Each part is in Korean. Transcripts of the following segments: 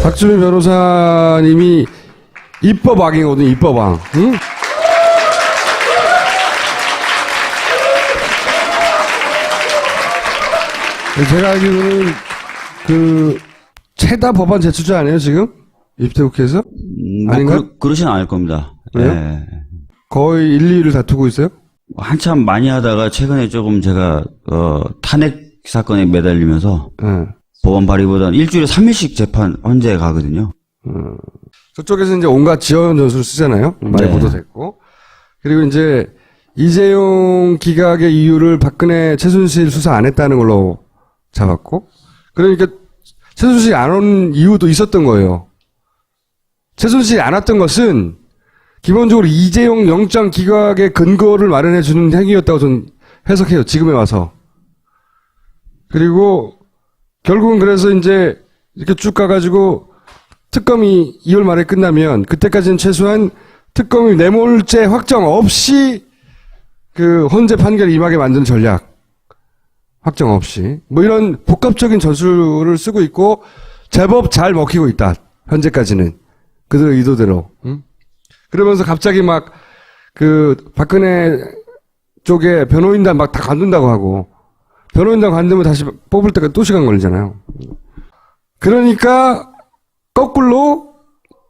박주민 변호사님이 입법왕이거든요, 입법왕. 응? 제가 알기로는 최다 법안 제출자 아니에요, 지금? 입대국회에서? 아닌가? 그러진 않을 겁니다. 그래요? 예. 거의 1, 2위를 다투고 있어요? 한참 많이 하다가 최근에 조금 제가, 탄핵 사건에 매달리면서 네. 법안 발의보다는 일주일에 3일씩 재판 헌재에 가거든요. 저쪽에서 이제 온갖 지원 전술을 쓰잖아요. 많이 네. 보도됐고. 그리고 이제 이재용 기각의 이유를 박근혜 최순실 수사 안 했다는 걸로 잡았고. 그러니까 최순실이 안 온 이유도 있었던 거예요. 최순실이 안 왔던 것은 기본적으로 이재용 영장 기각의 근거를 마련해 주는 행위였다고 저는 해석해요. 지금에 와서. 그리고 결국은 그래서 이제 이렇게 쭉 가가지고 특검이 2월 말에 끝나면 그때까지는 최소한 특검이 뇌물죄 확정 없이 헌재 판결 임하게 만드는 전략 확정 없이 뭐 이런 복합적인 전술을 쓰고 있고 제법 잘 먹히고 있다. 현재까지는 그들 의도대로. 응? 그러면서 갑자기 막 박근혜 쪽에 변호인단 막 다 관둔다고 하고 변호인단 관두면 다시 뽑을 때까지 또 시간 걸리잖아요. 그러니까 거꾸로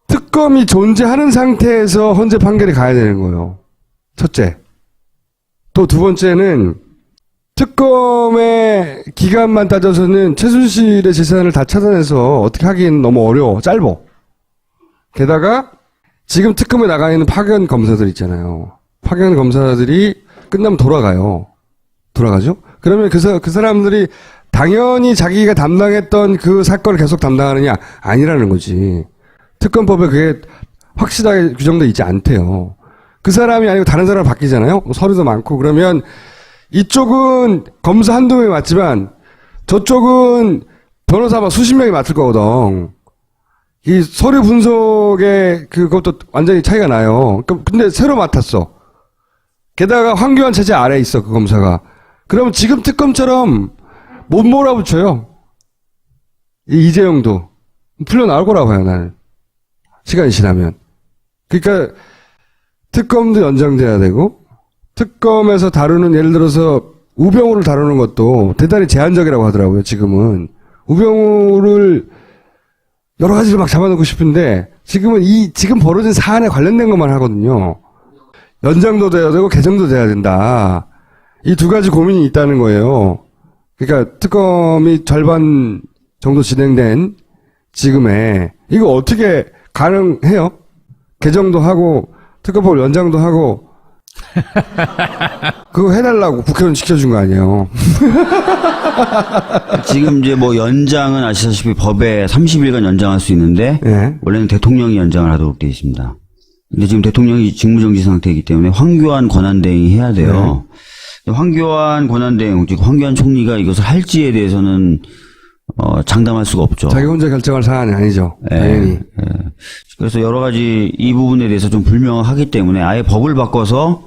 특검이 존재하는 상태에서 헌재 판결이 가야 되는 거예요. 첫째. 또 두 번째는 특검의 기간만 따져서는 최순실의 재산을 다 찾아내서 어떻게 하기는 너무 어려워. 짧어. 게다가 지금 특검에 나가 있는 파견 검사들 있잖아요. 파견 검사들이 끝나면 돌아가요. 돌아가죠? 그러면 그 사람들이 당연히 자기가 담당했던 그 사건을 계속 담당하느냐? 아니라는 거지. 특검법에 그게 확실하게 규정되어 있지 않대요. 그 사람이 아니고 다른 사람을 바뀌잖아요? 서류도 많고. 그러면 이쪽은 검사 한두 명이 맞지만 저쪽은 변호사 막 수십 명이 맡을 거거든. 이 서류 분석에 그것도 완전히 차이가 나요. 근데 새로 맡았어. 게다가 황교안 체제 아래에 있어, 그 검사가. 그러면 지금 특검처럼 못 몰아붙여요. 이재용도. 풀려 나올 거라고 봐요, 나는. 시간이 지나면. 그러니까 특검도 연장돼야 되고, 특검에서 다루는, 예를 들어서 우병우를 다루는 것도 대단히 제한적이라고 하더라고요, 지금은. 우병우를 여러 가지를 막 잡아놓고 싶은데, 지금은 지금 벌어진 사안에 관련된 것만 하거든요. 연장도 돼야 되고, 개정도 돼야 된다. 이 두 가지 고민이 있다는 거예요. 그러니까 특검이 절반 정도 진행된 지금에 이거 어떻게 가능해요? 개정도 하고 특검법 연장도 하고 그거 해달라고 국회의원 시켜준 거 아니에요. 지금 이제 뭐 연장은 아시다시피 법에 30일간 연장할 수 있는데 네. 원래는 대통령이 연장을 하도록 되어 있습니다. 근데 지금 대통령이 직무정지 상태이기 때문에 황교안 권한대행이 해야 돼요. 황교안 권한대행, 즉 황교안 총리가 이것을 할지에 대해서는 장담할 수가 없죠. 자기 혼자 결정할 사안이 아니죠. 당연히. 그래서 여러 가지 이 부분에 대해서 좀 불명하기 때문에 아예 법을 바꿔서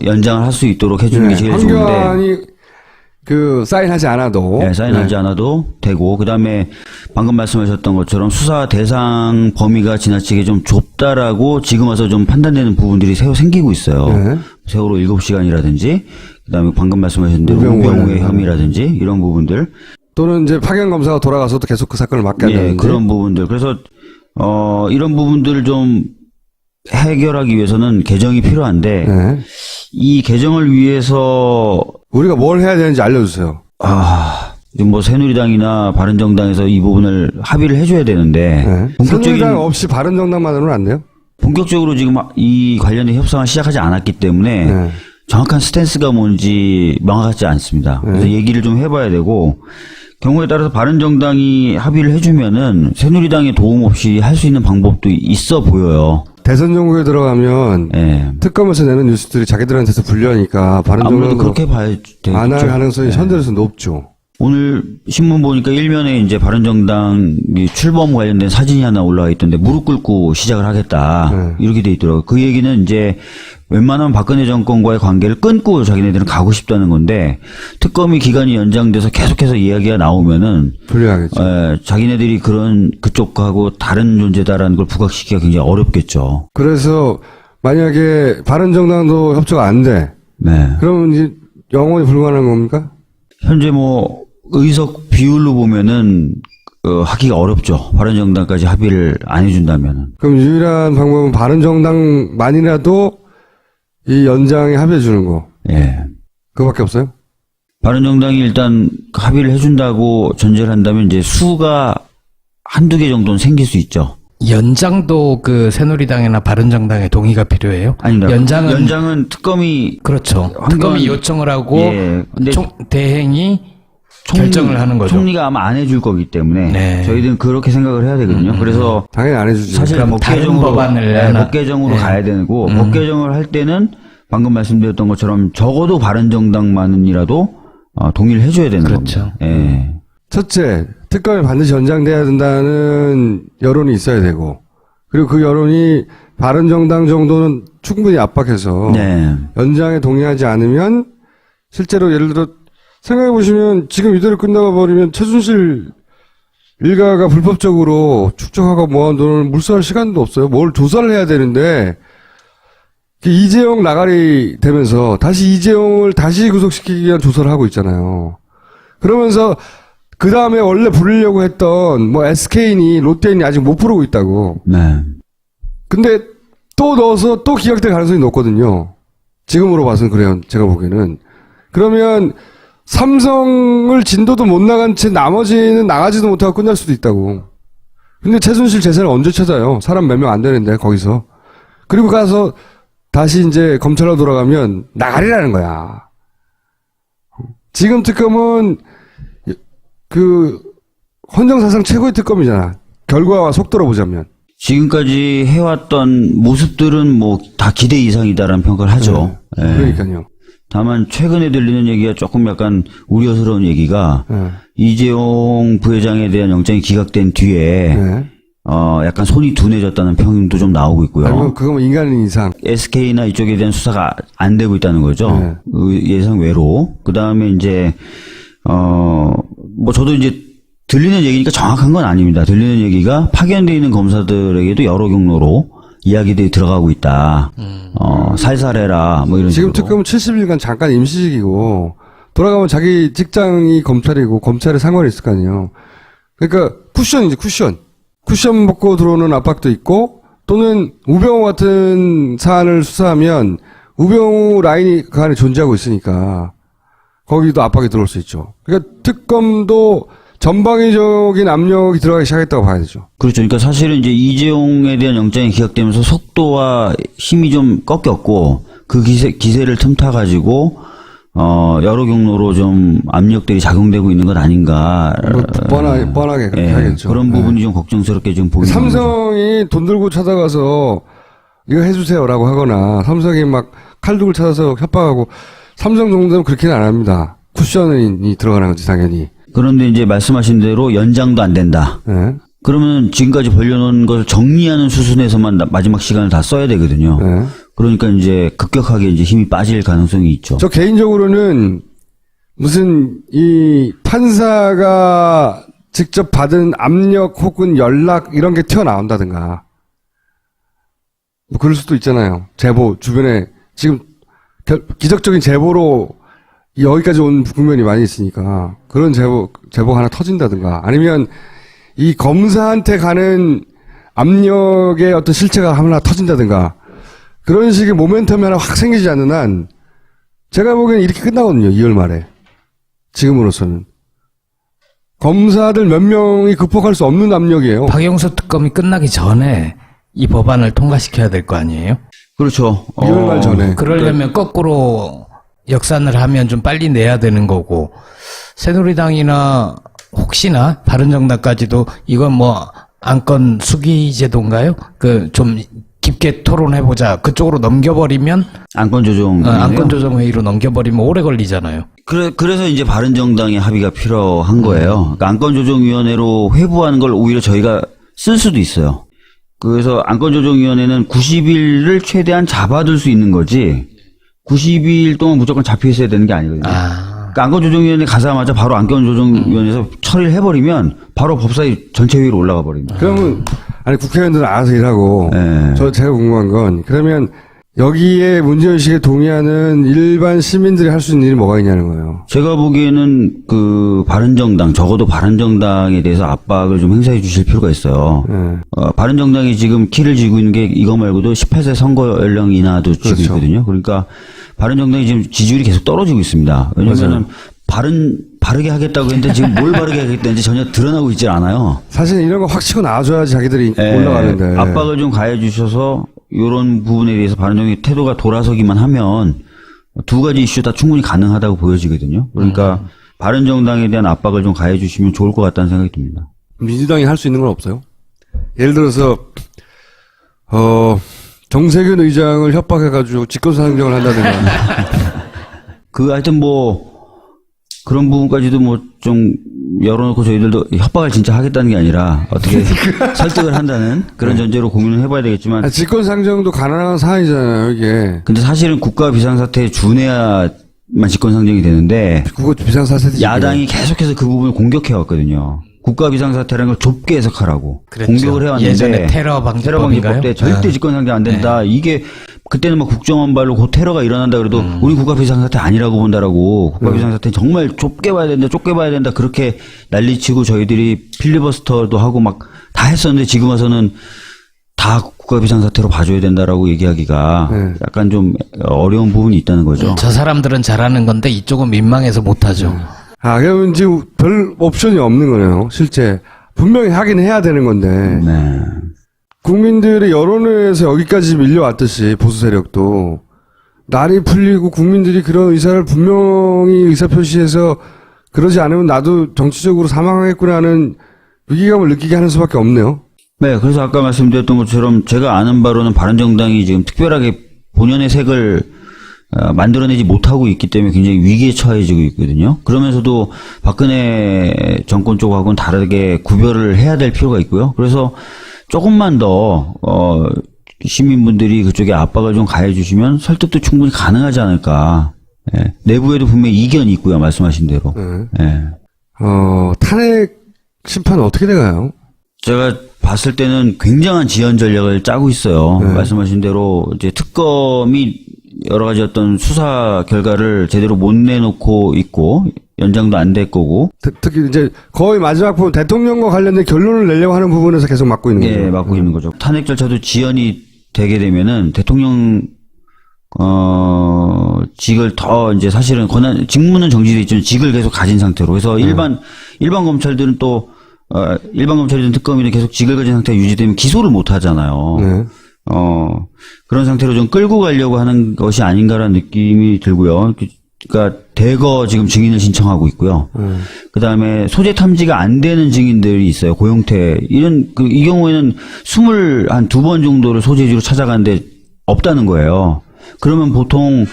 연장을 할 수 있도록 해주는 게 제일 좋은데. 황교안이 사인하지 않아도. 네, 사인하지 않아도 되고, 그 다음에 방금 말씀하셨던 것처럼 수사 대상 범위가 지나치게 좀 좁다라고 지금 와서 좀 판단되는 부분들이 새로 생기고 있어요. 네. 세월호 7시간이라든지, 그 다음에 방금 말씀하신 대로 우병우의 혐의라든지, 이런 부분들. 또는 이제 파견 검사가 돌아가서도 계속 그 사건을 맡게 한다든지. 예, 그런 부분들. 그래서, 이런 부분들을 좀 해결하기 위해서는 개정이 필요한데, 네. 이 개정을 위해서 우리가 뭘 해야 되는지 알려주세요. 지금 뭐 새누리당이나 바른정당에서 이 부분을 합의를 해줘야 되는데 네. 새누리당 없이 바른정당만으로는 안 돼요? 본격적으로 지금 이 관련된 협상을 시작하지 않았기 때문에 네. 정확한 스탠스가 뭔지 명확하지 않습니다. 그래서 얘기를 좀 해봐야 되고 경우에 따라서 바른정당이 합의를 해주면은 새누리당의 도움 없이 할 수 있는 방법도 있어 보여요. 대선 정국에 들어가면 예. 특검에서 내는 뉴스들이 자기들한테서 불려니까 아무래도 바른정당도 그렇게 봐야 되겠죠. 안 할 가능성이 현재로서 높죠. 오늘 신문 보니까 일면에 이제 바른정당 이 출범 관련된 사진이 하나 올라와 있던데 무릎 꿇고 시작을 하겠다. 이렇게 돼 있더라고요. 그 얘기는 이제 웬만하면 박근혜 정권과의 관계를 끊고 자기네들은 가고 싶다는 건데 특검이 기간이 연장돼서 계속해서 이야기가 나오면은 불리하겠죠. 자기네들이 그런 그쪽하고 다른 존재다라는 걸 부각시키기가 굉장히 어렵겠죠. 그래서 만약에 바른정당도 협조가 안 돼. 네. 그러면 이제 영원히 불가능한 겁니까? 현재 뭐 의석 비율로 보면은 하기가 어렵죠. 바른정당까지 합의를 안 해준다면은. 그럼 유일한 방법은 바른정당만이라도 이 연장에 합의해 주는 거. 예. 그거밖에 없어요? 바른정당이 일단 합의를 해준다고 전제를 한다면 이제 수가 한두 개 정도는 생길 수 있죠. 연장도 그 새누리당이나 바른정당의 동의가 필요해요? 아닙니다. 연장은 특검이 그렇죠. 특검이 요청을 하고 근데 대행이 결정을 하는 거죠. 총리가 아마 안 해줄 거기 때문에 네. 저희들은 그렇게 생각을 해야 되거든요. 그래서 당연히 안 해주지. 사실 그럼 다른 법안을 하나- 법 개정으로 네. 가야 되고 법 개정을 할 때는 방금 말씀드렸던 것처럼 적어도 바른정당만이라도 동의를 해줘야 되는 그렇죠. 겁니다. 예. 첫째, 특검이 반드시 연장돼야 된다는 여론이 있어야 되고, 그리고 그 여론이 바른정당 정도는 충분히 압박해서 네. 연장에 동의하지 않으면 실제로 예를 들어 생각해 보시면 지금 이대로 끝나가 버리면 최순실 일가가 불법적으로 축적하고 모아온 돈을 물수할 시간도 없어요. 뭘 조사를 해야 되는데 이재용 나가리 되면서 다시 이재용을 다시 구속시키기 위한 조사를 하고 있잖아요. 그러면서 그 다음에 원래 부르려고 했던 뭐 SK니 롯데니 아직 못 부르고 있다고. 네. 근데 또 넣어서 또 기각될 가능성이 높거든요. 지금으로 봐서는 그래요. 제가 보기에는. 그러면 삼성을 진도도 못 나간 채 나머지는 나가지도 못하고 끝날 수도 있다고. 근데 최순실 재산을 언제 찾아요? 사람 몇 명 안 되는데 거기서. 그리고 가서 다시 이제 검찰로 돌아가면 나가리라는 거야. 지금 특검은 그 헌정사상 최고의 특검이잖아. 결과와 속도로 보자면. 지금까지 해왔던 모습들은 뭐 다 기대 이상이다라는 평가를 하죠. 예. 그러니까요. 다만 최근에 들리는 얘기가 조금 약간 우려스러운 얘기가 네. 이재용 부회장에 대한 영장이 기각된 뒤에 네. 약간 손이 둔해졌다는 평도 좀 나오고 있고요. 아니면 그건 인간인 이상. SK나 이쪽에 대한 수사가 안 되고 있다는 거죠. 네. 예상 외로. 그 다음에 이제 뭐 저도 이제 들리는 얘기니까 정확한 건 아닙니다. 들리는 얘기가 파견돼 있는 검사들에게도 여러 경로로 이야기들이 들어가고 있다. 살살해라 뭐 이런 지금 식으로. 특검은 70일간 잠깐 임시직이고 돌아가면 자기 직장이 검찰이고 검찰에 상관이 있을 거 아니에요. 그러니까 쿠션이지 쿠션. 쿠션 먹고 들어오는 압박도 있고 또는 우병우 같은 사안을 수사하면 우병우 라인이 그 안에 존재하고 있으니까 거기도 압박이 들어올 수 있죠. 그러니까 특검도 전방위적인 압력이 들어가기 시작했다고 봐야 되죠. 그렇죠. 그러니까 사실은 이제 이재용에 대한 영장이 기각되면서 속도와 힘이 좀 꺾였고 그 기세를 틈타가지고 여러 경로로 좀 압력들이 작용되고 있는 것 아닌가. 뭐 뻔하게 그렇게 하겠죠. 그런 부분이 좀 걱정스럽게 좀 보이는 거죠. 삼성이 돈 들고 찾아가서 이거 해주세요라고 하거나 삼성이 막 칼 들고 찾아서 협박하고 삼성 정도는 그렇게는 안 합니다. 쿠션이 들어가는 거지 당연히. 그런데 이제 말씀하신 대로 연장도 안 된다. 네. 그러면 지금까지 벌려놓은 것을 정리하는 수순에서만 마지막 시간을 다 써야 되거든요. 네. 그러니까 이제 급격하게 이제 힘이 빠질 가능성이 있죠. 저 개인적으로는 무슨 이 판사가 직접 받은 압력 혹은 연락 이런 게 튀어나온다든가 뭐 그럴 수도 있잖아요. 제보 주변에 지금 기적적인 제보로 여기까지 온 국면이 많이 있으니까 그런 제보가 하나 터진다든가 아니면 이 검사한테 가는 압력의 어떤 실체가 하나 터진다든가 그런 식의 모멘텀이 하나 확 생기지 않는 한 제가 보기에는 이렇게 끝나거든요. 2월 말에. 지금으로서는. 검사들 몇 명이 극복할 수 없는 압력이에요. 박영수 특검이 끝나기 전에 이 법안을 통과시켜야 될 거 아니에요? 그렇죠. 2월 말 전에. 그러려면 거꾸로 역산을 하면 좀 빨리 내야 되는 거고 새누리당이나 혹시나 바른정당까지도 이건 뭐 안건 수기 제도인가요? 그 좀 깊게 쉽게 토론해보자. 그쪽으로 넘겨버리면 안건 조정. 안건 조정 회의로 넘겨버리면 오래 걸리잖아요. 그래서 이제 바른정당의 합의가 필요한 거예요. 그러니까 안건조정위원회로 회부하는 걸 오히려 저희가 쓸 수도 있어요. 그래서 안건조정위원회는 90일을 최대한 잡아둘 수 있는 거지 90일 동안 무조건 잡혀 있어야 되는 게 아니거든요. 그러니까 안건조정위원회 가자마자 바로 안건조정위원회에서 처리를 해버리면 바로 법사위 전체회의로 올라가 버립니다. 그러면 아니 국회의원들은 알아서 일하고 네. 제가 궁금한 건 그러면 여기에 문제의식에 동의하는 일반 시민들이 할 수 있는 일이 뭐가 있냐는 거예요. 제가 보기에는 그 바른정당 적어도 바른정당에 대해서 압박을 좀 행사해 주실 필요가 있어요. 네. 바른정당이 지금 키를 쥐고 있는 게 이거 말고도 18세 선거 연령 인하도 쥐고 그렇죠. 있거든요. 그러니까 바른정당이 지금 지지율이 계속 떨어지고 있습니다. 왜냐하면 바르게 하겠다고 했는데 지금 뭘 바르게 하겠다는지 전혀 드러나고 있질 않아요. 사실 이런 거 확 치고 나와줘야지 자기들이 올라가는데. 압박을 좀 가해 주셔서 이런 부분에 대해서 바른정당의 태도가 돌아서기만 하면 두 가지 이슈 다 충분히 가능하다고 보여지거든요. 그러니까 바른정당에 대한 압박을 좀 가해 주시면 좋을 것 같다는 생각이 듭니다. 민주당이 할 수 있는 건 없어요? 예를 들어서 정세균 의장을 협박해가지고 직권상정을 한다든가. 하여튼 그런 부분까지도 좀 열어놓고 저희들도 협박을 진짜 하겠다는 게 아니라 어떻게 설득을 한다는 그런 전제로 고민을 해봐야 되겠지만. 직권상정도 가능한 사안이잖아요, 이게. 근데 사실은 국가 비상사태에 준해야만 직권상정이 되는데. 그거 비상사태지. 야당이 계속해서 그 부분을 공격해왔거든요. 국가 비상사태라는 걸 좁게 해석하라고. 그랬죠. 공격을 해왔는데. 예전에 테러 방지법인가요? 때 절대 직권상정 안 된다. 이게 그때는 국정원발로 곧 테러가 일어난다 그래도 우리 국가 비상사태 아니라고 본다라고 국가 비상사태 정말 좁게 봐야 된다 그렇게 난리치고 저희들이 필리버스터도 하고 다 했었는데 지금 와서는 다 국가 비상사태로 봐줘야 된다라고 얘기하기가 약간 좀 어려운 부분이 있다는 거죠. 저 사람들은 잘하는 건데 이쪽은 민망해서 못하죠. 그러면 지금 별 옵션이 없는 거네요, 실제. 분명히 하긴 해야 되는 건데. 네. 국민들의 여론에서 여기까지 밀려왔듯이 보수 세력도 날이 풀리고 국민들이 그런 의사를 분명히 의사표시해서 그러지 않으면 나도 정치적으로 사망하겠구나 하는 위기감을 느끼게 하는 수밖에 없네요. 네, 그래서 아까 말씀드렸던 것처럼 제가 아는 바로는 바른정당이 지금 특별하게 본연의 색을 만들어내지 못하고 있기 때문에 굉장히 위기에 처해지고 있거든요. 그러면서도 박근혜 정권 쪽하고는 다르게 구별을 해야 될 필요가 있고요. 그래서 조금만 더 시민분들이 그쪽에 압박을 좀 가해 주시면 설득도 충분히 가능하지 않을까. 예. 내부에도 분명히 이견이 있고요. 말씀하신 대로. 예. 탄핵 심판은 어떻게 돼가요? 제가 봤을 때는 굉장한 지연 전략을 짜고 있어요. 말씀하신 대로 이제 특검이 여러 가지 어떤 수사 결과를 제대로 못 내놓고 있고 연장도 안 될 거고. 특히 이제 거의 마지막 부분 대통령과 관련된 결론을 내려고 하는 부분에서 계속 막고 있는 거죠. 예, 막고 있는 거죠. 탄핵 절차도 지연이 되게 되면은 대통령 직을 더 이제 사실은 직무는 정지돼 있지만 직을 계속 가진 상태로 그래서 일반 검찰들은 또 일반 검찰이든 특검이든 계속 직을 가진 상태가 유지되면 기소를 못 하잖아요. 네. 그런 상태로 좀 끌고 가려고 하는 것이 아닌가라는 느낌이 들고요. 그러니까 대거 지금 증인을 신청하고 있고요. 그 다음에 소재 탐지가 안 되는 증인들이 있어요. 고용태 이 경우에는 22번 정도를 소재지로 찾아가는데 없다는 거예요. 그러면 보통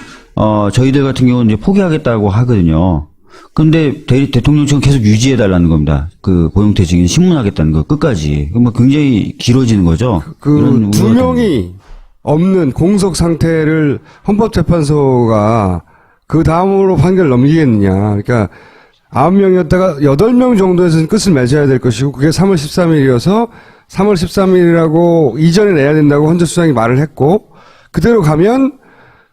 저희들 같은 경우는 이제 포기하겠다고 하거든요. 근데 대통령 측은 계속 유지해 달라는 겁니다. 그 고용태 증인 신문하겠다는 거 끝까지. 그럼 굉장히 길어지는 거죠. 그 두 명이 없는 공석 상태를 헌법재판소가 그 다음으로 판결을 넘기겠느냐. 그러니까 9명이었다가 8명 정도에서는 끝을 맺어야 될 것이고 그게 3월 13일이어서 3월 13일이라고 이전에 내야 된다고 헌재수장이 말을 했고 그대로 가면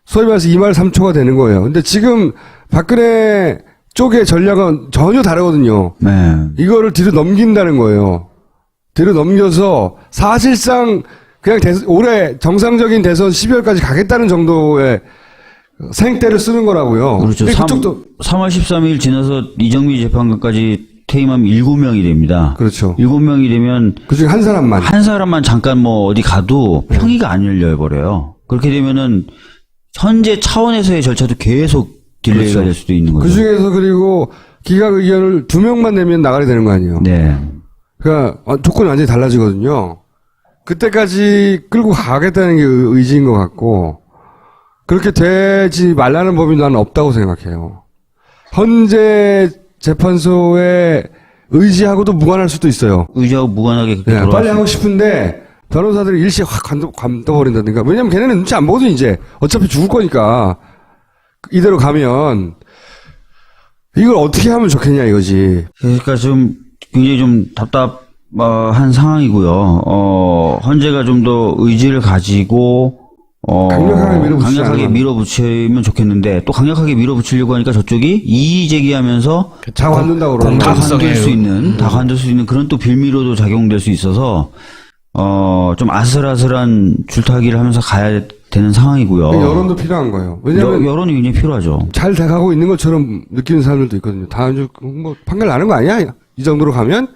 소위 말해서 2말 3초가 되는 거예요. 근데 지금 박근혜 쪽의 전략은 전혀 다르거든요. 네. 이거를 뒤로 넘긴다는 거예요. 뒤로 넘겨서 사실상 그냥 올해 정상적인 대선 12월까지 가겠다는 정도의 생떼를 쓰는 거라고요. 그렇죠. 3월 13일 지나서 이정미 재판관까지 퇴임하면 7명이 됩니다. 그렇죠. 7명이 되면 그중에 한 사람만 잠깐 어디 가도 평의가 안 열려버려요. 그렇게 되면은 현재 차원에서의 절차도 계속 딜레이가 그렇죠. 될 수도 있는 거죠. 그 중에서 그리고 기각 의견을 2명만 내면 나가게 되는 거 아니에요. 네. 그러니까 조건이 완전히 달라지거든요. 그때까지 끌고 가겠다는 게 의지인 것 같고, 그렇게 되지 말라는 법이 나는 없다고 생각해요. 헌재 재판소에 의지하고도 무관할 수도 있어요. 의지하고 무관하게 그렇게 네, 돌아갈 빨리 수 하고 싶은데 변호사들이 일시에 확 감둬버린다든가. 왜냐면 걔네는 눈치 안 보거든 이제. 어차피 죽을 거니까. 이대로 가면 이걸 어떻게 하면 좋겠냐 이거지. 그러니까 좀 굉장히 좀 답답한 상황이고요. 헌재가 좀 더 의지를 가지고 강력하게 밀어붙이면 좋겠는데 또 강력하게 밀어붙이려고 하니까 저쪽이 이의 제기하면서 다 관둔다고 그러는 다 거야. 관둘 수 있는 그런 또 빌미로도 작용될 수 있어서 좀 아슬아슬한 줄타기를 하면서 가야 되는 상황이고요. 여론도 필요한 거예요. 왜냐하면 여론이 굉장히 필요하죠. 잘 돼가고 있는 것처럼 느끼는 사람들도 있거든요. 다음 뭐 판결 나는 거 아니야? 이 정도로 가면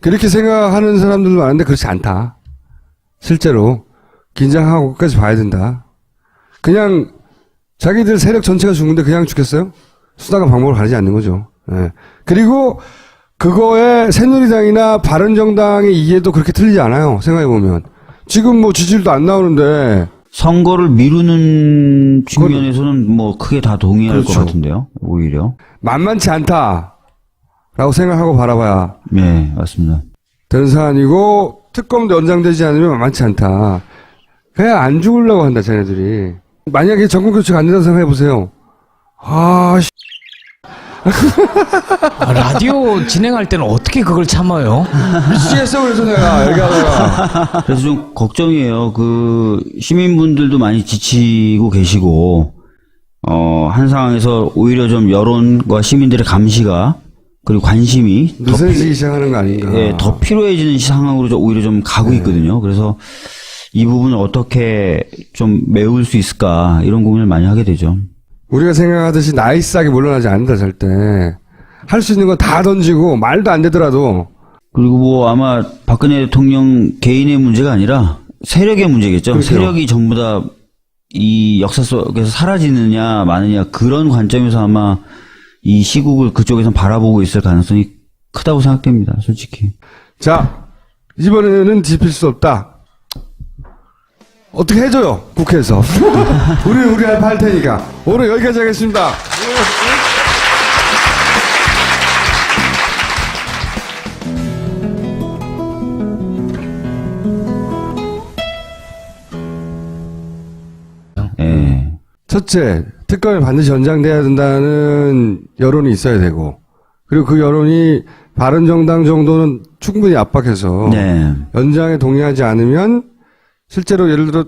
그렇게 생각하는 사람들도 많은데 그렇지 않다. 실제로 긴장하고 끝까지 봐야 된다. 그냥 자기들 세력 전체가 죽는데 그냥 죽겠어요? 수단과 방법을 가리지 않는 거죠. 예. 그리고 그거에 새누리당이나 바른정당의 이해도 그렇게 틀리지 않아요. 생각해보면. 지금 뭐 지지율도 안 나오는데 선거를 미루는 측면에서는 뭐 크게 다 동의할 그렇죠. 것 같은데요. 오히려. 만만치 않다라고 생각하고 바라봐야 네, 맞습니다. 되는 사안이고 특검도 연장되지 않으면 만만치 않다. 그냥 안 죽으려고 한다, 쟤네들이. 만약에 정권교체가 안 된다고 생각해보세요. 라디오 진행할 때는 어떻게 그걸 참아요? 미치겠어, 그래서 내가, 얘기하다가. 그래서 좀 걱정이에요. 그 시민분들도 많이 지치고 계시고 한 상황에서 오히려 좀 여론과 시민들의 감시가 그리고 관심이 느슨해지기 시작하는 거 아닌가. 예, 더 필요해지는 상황으로 오히려 좀 가고 있거든요. 그래서 이 부분을 어떻게 좀 메울 수 있을까 이런 고민을 많이 하게 되죠. 우리가 생각하듯이 나이스하게 물러나지 않는다, 절대. 할 수 있는 건 다 던지고, 말도 안 되더라도. 그리고 뭐 아마 박근혜 대통령 개인의 문제가 아니라 세력의 문제겠죠. 그렇죠. 세력이 전부 다 이 역사 속에서 사라지느냐 마느냐 그런 관점에서 아마 이 시국을 그쪽에서 바라보고 있을 가능성이 크다고 생각됩니다. 솔직히. 자, 이번에는 뒤집힐 수 없다. 어떻게 해줘요, 국회에서. 우리 할 테니까. 오늘 여기까지 하겠습니다. 예. 첫째, 특검이 반드시 연장돼야 된다는 여론이 있어야 되고, 그리고 그 여론이 바른정당 정도는 충분히 압박해서 네. 연장에 동의하지 않으면 실제로 예를 들어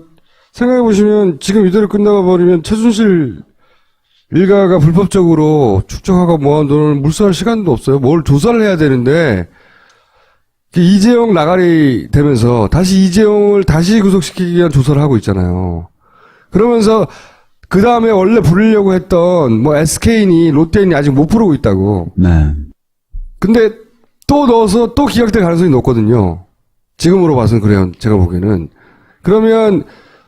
생각해 보시면 지금 이대로 끝나가 버리면 최순실 일가가 불법적으로 축적하고 모아온 돈을 물수할 시간도 없어요. 뭘 조사를 해야 되는데 이재용 나가리 되면서 다시 이재용을 다시 구속시키기 위한 조사를 하고 있잖아요. 그러면서 그 다음에 원래 부르려고 했던 뭐 SK니 롯데니 아직 못 부르고 있다고. 네. 근데 또 넣어서 또 기각될 가능성이 높거든요. 지금으로 봐서는 그래요. 제가 보기에는. 그러면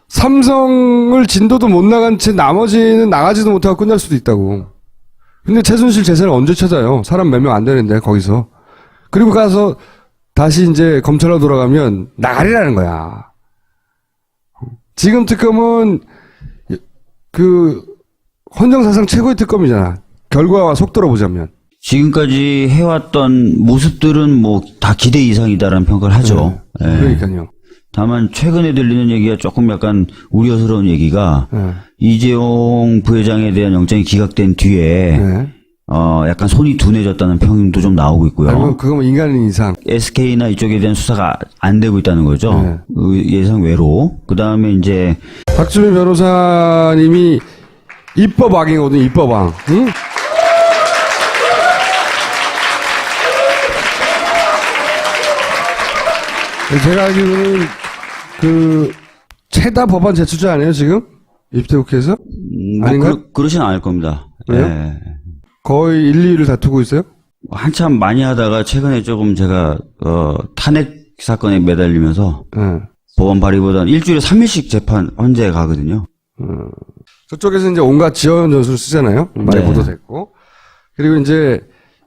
삼성을 진도도 못 나간 채 나머지는 나가지도 못하고 끝날 수도 있다고. 근데 최순실 재산을 언제 찾아요? 사람 몇 명 안 되는데 거기서. 그리고 가서 다시 이제 검찰로 돌아가면 나가리라는 거야. 지금 특검은 그 헌정사상 최고의 특검이잖아. 결과와 속도로 보자면. 지금까지 해왔던 모습들은 뭐 다 기대 이상이다라는 평가를 하죠. 예. 그러니까요. 다만 최근에 들리는 얘기가 조금 약간 우려스러운 얘기가 이재용 부회장에 대한 영장이 기각된 뒤에 네. 약간 손이 둔해졌다는 평도 좀 나오고 있고요. 아니면 그건 인간인 이상. SK나 이쪽에 대한 수사가 안 되고 있다는 거죠. 네. 예상 외로. 그 다음에 이제 박주민 변호사님이 입법왕이거든요. 입법왕. 응? 제가 알기로는 그 최다 법안 제출자 아니에요 지금? 입대국회에서? 뭐 아닌가요? 그러진 않을 겁니다. 그래요? 예. 거의 1, 2위를 다투고 있어요? 한참 많이 하다가 최근에 조금 제가 탄핵 사건에 매달리면서 네. 법안 발의보다는 일주일에 3일씩 재판 헌재에 가거든요. 저쪽에서 이제 온갖 지원 전술을 쓰잖아요. 많이 네. 보도됐고. 그리고 이제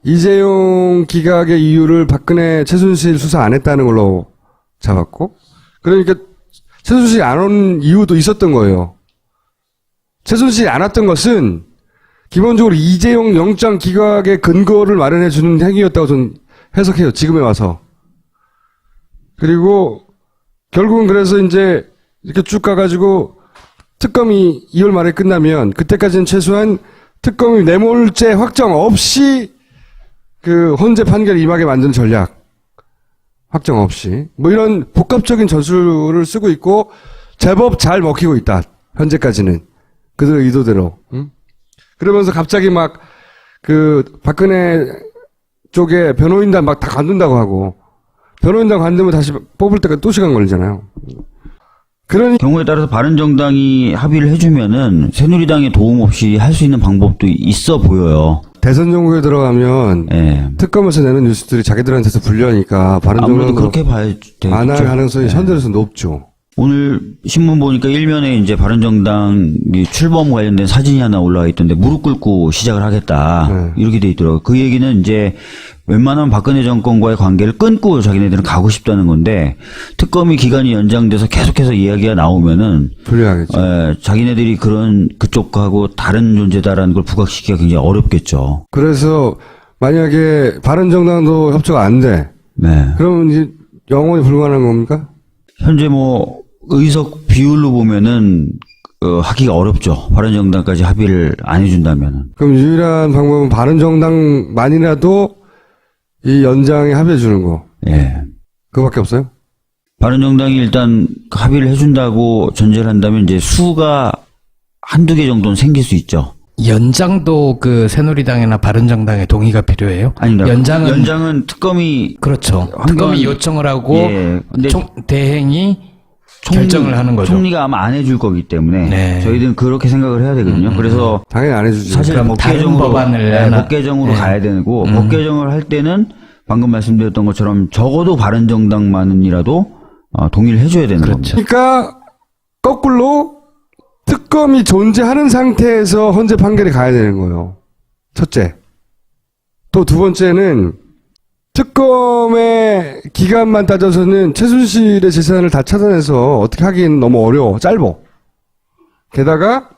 이재용 기각의 이유를 박근혜 최순실 수사 안 했다는 걸로 잡았고. 그러니까 최순실이 안 온 이유도 있었던 거예요. 최순실이 안 왔던 것은 기본적으로 이재용 영장 기각의 근거를 마련해 주는 행위였다고 저는 해석해요. 지금에 와서. 그리고 결국은 그래서 이제 이렇게 쭉 가가지고 특검이 2월 말에 끝나면 그때까지는 최소한 특검이 뇌물죄 확정 없이 그 헌재 판결 임하게 만드는 전략 확정 없이 뭐 이런 복합적인 전술을 쓰고 있고 제법 잘 먹히고 있다. 현재까지는 그들의 의도대로. 응? 그러면서 갑자기 막 그 박근혜 쪽에 변호인단 막 다 관둔다고 하고 변호인단 관두면 다시 뽑을 때까지 또 시간 걸리잖아요. 그러니 경우에 따라서 바른정당이 합의를 해주면은 새누리당의 도움 없이 할 수 있는 방법도 있어 보여요. 대선 정국에 들어가면 예. 특검에서 내는 뉴스들이 자기들한테서 불리하니까 아무래도 바른정당도 그렇게 봐야 되겠죠. 안 할 가능성이 예. 현재로서 높죠. 오늘 신문 보니까 일면에 이제 바른정당 출범 관련된 사진이 하나 올라와 있던데 무릎 꿇고 시작을 하겠다. 네. 이렇게 돼 있더라고요. 그 얘기는 이제 웬만하면 박근혜 정권과의 관계를 끊고 자기네들은 가고 싶다는 건데 특검이 기간이 연장돼서 계속해서 이야기가 나오면은 불리하겠죠. 자기네들이 그런 그쪽하고 다른 존재다라는 걸 부각시키기가 굉장히 어렵겠죠. 그래서 만약에 바른정당도 협조가 안 돼. 네. 그러면 이제 영원히 불가능한 겁니까? 현재 뭐 의석 비율로 보면은 하기가 어렵죠. 바른정당까지 합의를 안 해준다면은. 그럼 유일한 방법은 바른정당만이라도 이 연장에 합의해 주는 거. 예. 그거밖에 없어요? 바른정당이 일단 합의를 해준다고 전제를 한다면 이제 수가 한두 개 정도는 생길 수 있죠. 연장도 그 새누리당이나 바른정당의 동의가 필요해요? 아닙니다. 연장은 특검이 그렇죠. 황교안- 특검이 요청을 하고 예. 근데 대행이 결정을 하는 거죠. 총리가 아마 안 해줄 거기 때문에 네. 저희들은 그렇게 생각을 해야 되거든요. 그래서 당연히 안 해주지. 사실 그럼 다른 법개정으로 법안을 하나- 법개정으로 네. 가야 되고 법개정을 할 때는 방금 말씀드렸던 것처럼 적어도 바른정당만이라도 동의를 해줘야 되는 그렇죠. 겁니다. 그러니까 거꾸로 특검이 존재하는 상태에서 헌재 판결이 가야 되는 거예요. 첫째. 또 두 번째는 특검의 기간만 따져서는 최순실의 재산을 다 찾아내서 어떻게 하기는 너무 어려워. 짧어. 게다가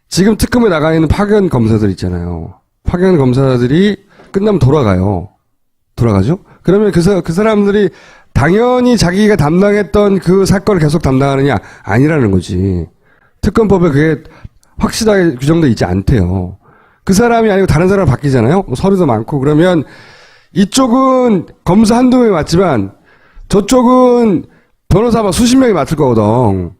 지금 특검에 나가 있는 파견 검사들 있잖아요. 파견 검사들이 끝나면 돌아가요. 돌아가죠? 그러면 그 사람들이 당연히 자기가 담당했던 그 사건을 계속 담당하느냐? 아니라는 거지. 특검법에 그게 확실하게 규정돼 있지 않대요. 그 사람이 아니고 다른 사람 바뀌잖아요? 서류도 많고. 그러면 이쪽은 검사 한두 명이 맞지만 저쪽은 변호사 막 수십 명이 맡을 거거든.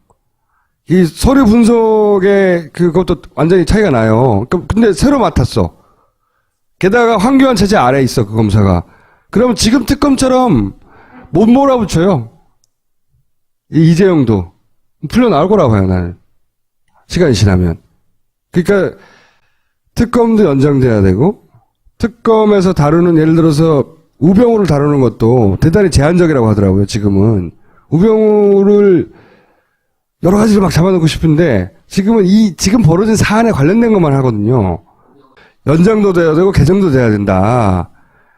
이 서류 분석에 그것도 완전히 차이가 나요. 근데 새로 맡았어. 게다가 황교안 체제 아래에 있어, 그 검사가. 그러면 지금 특검처럼 못 몰아붙여요. 이재용도. 풀려 나올 거라고 봐요, 나는. 시간이 지나면. 그러니까 특검도 연장돼야 되고 특검에서 다루는 예를 들어서 우병우를 다루는 것도 대단히 제한적이라고 하더라고요. 지금은 우병우를 여러 가지로 막 잡아놓고 싶은데 지금은 지금 벌어진 사안에 관련된 것만 하거든요. 연장도 돼야 되고 개정도 돼야 된다.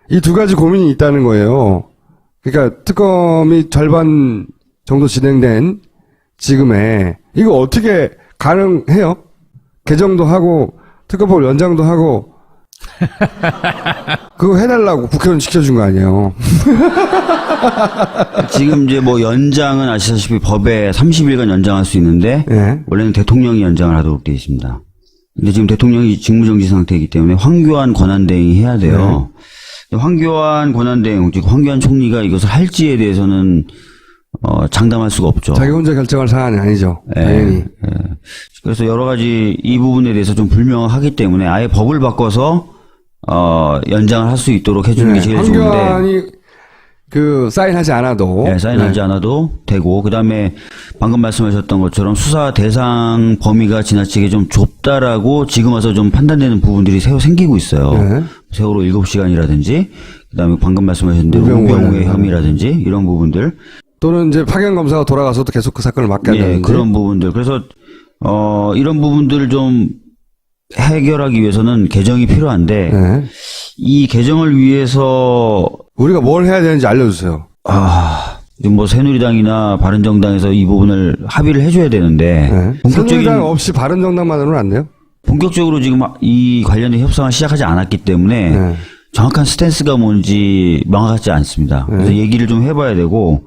이 두 가지 고민이 있다는 거예요. 그러니까 특검이 절반 정도 진행된 지금에 이거 어떻게 가능해요? 개정도 하고 특검법 연장도 하고 그거 해달라고 국회의원 시켜준 거 아니에요. 지금 이제 뭐 연장은 아시다시피 법에 30일간 연장할 수 있는데 예. 원래는 대통령이 연장을 하도록 되어 있습니다. 근데 지금 대통령이 직무정지 상태이기 때문에 황교안 권한대행이 해야 돼요. 황교안 권한대행, 즉 황교안 총리가 이것을 할지에 대해서는 장담할 수가 없죠. 자기 혼자 결정할 사안이 아니죠. 예, 당연히. 예. 그래서 여러 가지 이 부분에 대해서 좀 불명하기 때문에 아예 법을 바꿔서 연장을 할 수 있도록 해주는 게 제일 좋은데. 황교안이 사인하지 않아도. 네, 사인하지 않아도 되고, 그 다음에 방금 말씀하셨던 것처럼 수사 대상 범위가 지나치게 좀 좁다라고 지금 와서 좀 판단되는 부분들이 새로 생기고 있어요. 네. 세월호 7시간이라든지, 그 다음에 방금 말씀하신 대로 우병우의 혐의라든지, 이런 부분들. 또는 이제 파견 검사가 돌아가서도 계속 그 사건을 맡게 한다든지. 예, 그런 부분들. 그래서, 이런 부분들을 좀 해결하기 위해서는 개정이 필요한데, 네. 이 개정을 위해서, 우리가 뭘 해야 되는지 알려주세요. 지금 뭐 새누리당이나 바른정당에서 이 부분을 합의를 해줘야 되는데 네. 새누리당 없이 바른정당만으로는 안 돼요? 본격적으로 지금 이 관련된 협상을 시작하지 않았기 때문에 네. 정확한 스탠스가 뭔지 명확하지 않습니다. 그래서 얘기를 좀 해봐야 되고